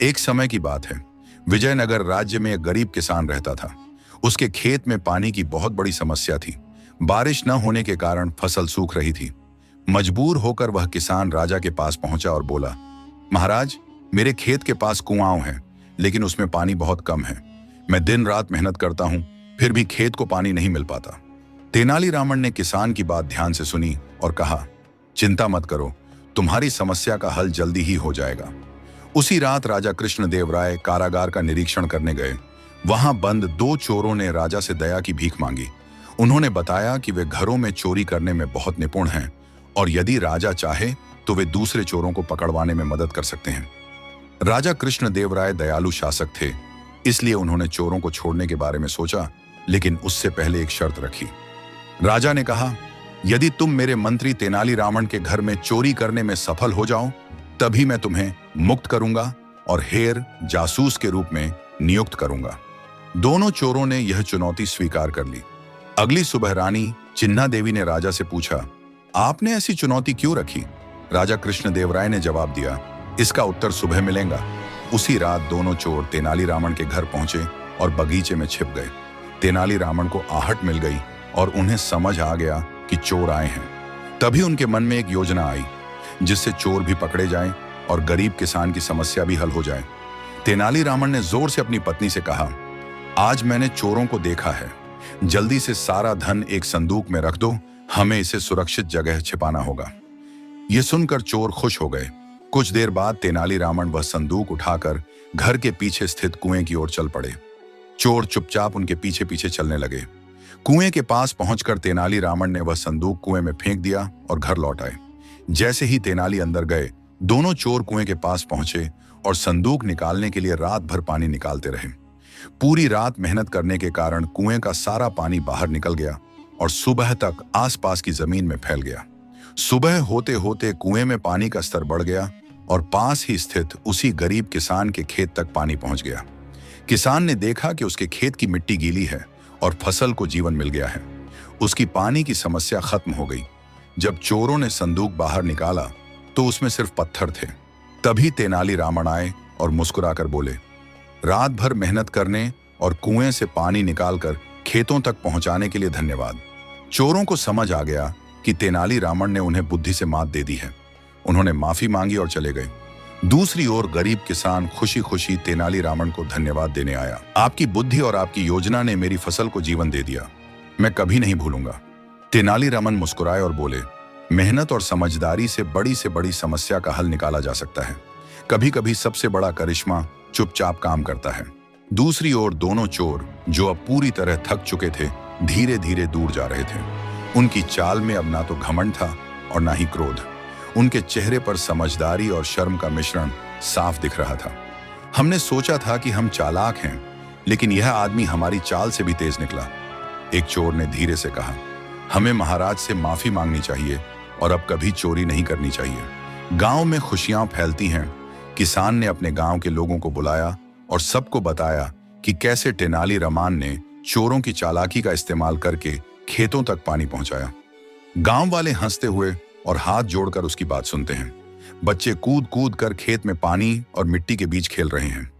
एक समय की बात है। विजयनगर राज्य में एक गरीब किसान रहता था। उसके खेत में पानी की बहुत बड़ी समस्या थी। बारिश न होने के कारण फसल सूख रही थी। मजबूर होकर वह किसान राजा के पास पहुंचा और बोला, महाराज, मेरे खेत के पास कुआं है, लेकिन उसमें पानी बहुत कम है। मैं दिन रात मेहनत करता हूं, फिर भी खेत को पानी नहीं मिल पाता। तेनालीरामन ने किसान की बात ध्यान से सुनी और कहा, चिंता मत करो, तुम्हारी समस्या का हल जल्दी ही हो जाएगा। उसी रात राजा कृष्णदेवराय कारागार का निरीक्षण करने गए। वहां बंद दो चोरों ने राजा से दया की भीख मांगी। उन्होंने बताया कि वे घरों में चोरी करने में बहुत निपुण हैं और यदि राजा चाहे तो वे दूसरे चोरों को पकड़वाने में मदद कर सकते हैं। राजा कृष्णदेवराय दयालु शासक थे, इसलिए उन्होंने चोरों को छोड़ने के बारे में सोचा, लेकिन उससे पहले एक शर्त रखी। राजा ने कहा, यदि तुम मेरे मंत्री तेनालीरामन के घर में चोरी करने में सफल हो जाओ, तभी मैं तुम्हें मुक्त करूंगा और हेर जासूस के रूप में नियुक्त करूंगा। दोनों चोरों ने यह चुनौती स्वीकार कर ली। अगली सुबह रानी चिन्ना देवी ने राजा से पूछा, आपने ऐसी चुनौती क्यों रखी? राजा कृष्णदेवराय ने जवाब दिया, इसका उत्तर सुबह मिलेगा। उसी रात दोनों चोर तेनालीरामन के घर पहुंचे और बगीचे में छिप गए। तेनालीरामन को आहट मिल गई और उन्हें समझ आ गया कि चोर आए हैं। तभी उनके मन में एक योजना आई, जिससे चोर भी पकड़े जाएं और गरीब किसान की समस्या भी हल हो जाए। तेनालीरामन ने जोर से अपनी पत्नी से कहा, आज मैंने चोरों को देखा है, जल्दी से सारा धन एक संदूक में रख दो, हमें इसे सुरक्षित जगह छिपाना होगा। यह सुनकर चोर खुश हो गए। कुछ देर बाद तेनालीरामन वह संदूक उठाकर घर के पीछे स्थित कुएं की ओर चल पड़े। चोर चुपचाप उनके पीछे पीछे चलने लगे। कुएं के पास पहुंचकर तेनालीरामन ने वह संदूक कुएं में फेंक दिया और घर लौट आए। जैसे ही तेनाली अंदर गए, दोनों चोर कुएं के पास पहुंचे और संदूक निकालने के लिए रात भर पानी निकालते रहे। पूरी रात मेहनत करने के कारण कुएं का सारा पानी बाहर निकल गया और सुबह तक आसपास की जमीन में फैल गया। सुबह होते होते कुएं में पानी का स्तर बढ़ गया और पास ही स्थित उसी गरीब किसान के खेत तक पानी पहुंच गया। किसान ने देखा कि उसके खेत की मिट्टी गीली है और फसल को जीवन मिल गया है। उसकी पानी की समस्या खत्म हो गई। जब चोरों ने संदूक बाहर निकाला तो उसमें सिर्फ पत्थर थे। तभी तेनालीरामन आए और मुस्कुराकर बोले, रात भर मेहनत करने और कुएं से पानी निकालकर खेतों तक पहुंचाने के लिए धन्यवाद। चोरों को समझ आ गया कि तेनालीरामन ने उन्हें बुद्धि से मात दे दी है। उन्होंने माफी मांगी और चले गए। दूसरी ओर गरीब किसान खुशी खुशी तेनालीरामन को धन्यवाद देने आया। आपकी बुद्धि और आपकी योजना ने मेरी फसल को जीवन दे दिया, मैं कभी नहीं भूलूंगा। तेनालीरामन मुस्कुराए और बोले, मेहनत और समझदारी से बड़ी समस्या का हल निकाला जा सकता है। कभी कभी सबसे बड़ा करिश्मा चुपचाप काम करता है। दूसरी ओर दोनों चोर, जो अब पूरी तरह थक चुके थे, धीरे धीरे दूर जा रहे थे। उनकी चाल में अब ना तो घमंड था और ना ही क्रोध। उनके चेहरे पर समझदारी और शर्म का मिश्रण साफ दिख रहा था। हमने सोचा था कि हम चालाक हैं, लेकिन यह आदमी हमारी चाल से भी तेज निकला। एक चोर ने धीरे से कहा, हमें महाराज से माफी मांगनी चाहिए और अब कभी चोरी नहीं करनी चाहिए। गांव में खुशियां फैलती हैं। किसान ने अपने गांव के लोगों को बुलाया और सबको बताया कि कैसे तेनालीरामन ने चोरों की चालाकी का इस्तेमाल करके खेतों तक पानी पहुंचाया। गांव वाले हंसते हुए और हाथ जोड़कर उसकी बात सुनते हैं। बच्चे कूद कूद कर खेत में पानी और मिट्टी के बीच खेल रहे हैं।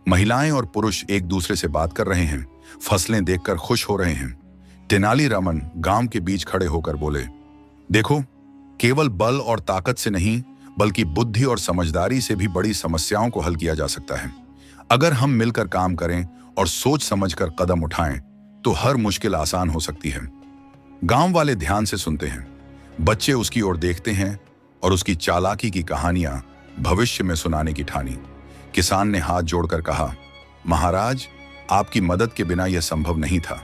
महिलाएं और पुरुष एक दूसरे से बात कर रहे हैं, फसलें देखकर खुश हो रहे हैं। तेनालीरामन गांव के बीच खड़े होकर बोले, देखो, केवल बल और ताकत से नहीं, बल्कि बुद्धि और समझदारी से भी बड़ी समस्याओं को हल किया जा सकता है। अगर हम मिलकर काम करें और सोच समझकर कदम उठाएं, तो हर मुश्किल आसान हो सकती है। गांव वाले ध्यान से सुनते हैं। बच्चे उसकी ओर देखते हैं और उसकी चालाकी की कहानियां भविष्य में सुनाने की ठानी। किसान ने हाथ जोड़कर कहा, महाराज, आपकी मदद के बिना यह संभव नहीं था।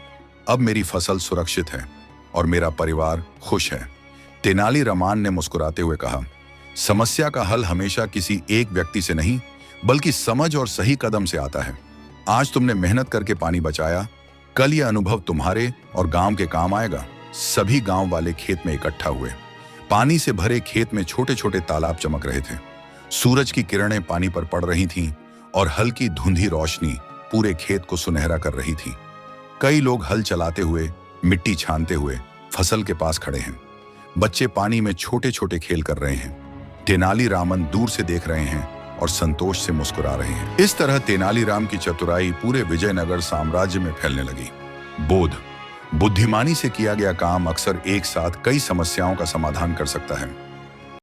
अब मेरी फसल सुरक्षित है और मेरा परिवार खुश है। तेनालीरामन ने मुस्कुराते हुए कहा, समस्या का हल हमेशा किसी एक व्यक्ति से नहीं, बल्कि समझ और सही कदम से आता है। आज तुमने मेहनत करके पानी बचाया, कल यह अनुभव तुम्हारे और गांव के काम आएगा। सभी गांव वाले खेत में इकट्ठा हुए। पानी से भरे खेत में छोटे छोटे तालाब चमक रहे थे। सूरज की किरणें पानी पर पड़ रही थीं और हल्की धुंधी रोशनी पूरे खेत को सुनहरा कर रही थी। कई लोग हल चलाते हुए, मिट्टी छानते हुए फसल के पास खड़े हैं। बच्चे पानी में छोटे छोटे खेल कर रहे हैं। तेनालीरामन दूर से देख रहे हैं और संतोष से मुस्कुरा रहे हैं। इस तरह तेनालीराम की चतुराई पूरे विजयनगर साम्राज्य में फैलने लगी। बोध, बुद्धिमानी से किया गया काम अक्सर एक साथ कई समस्याओं का समाधान कर सकता है।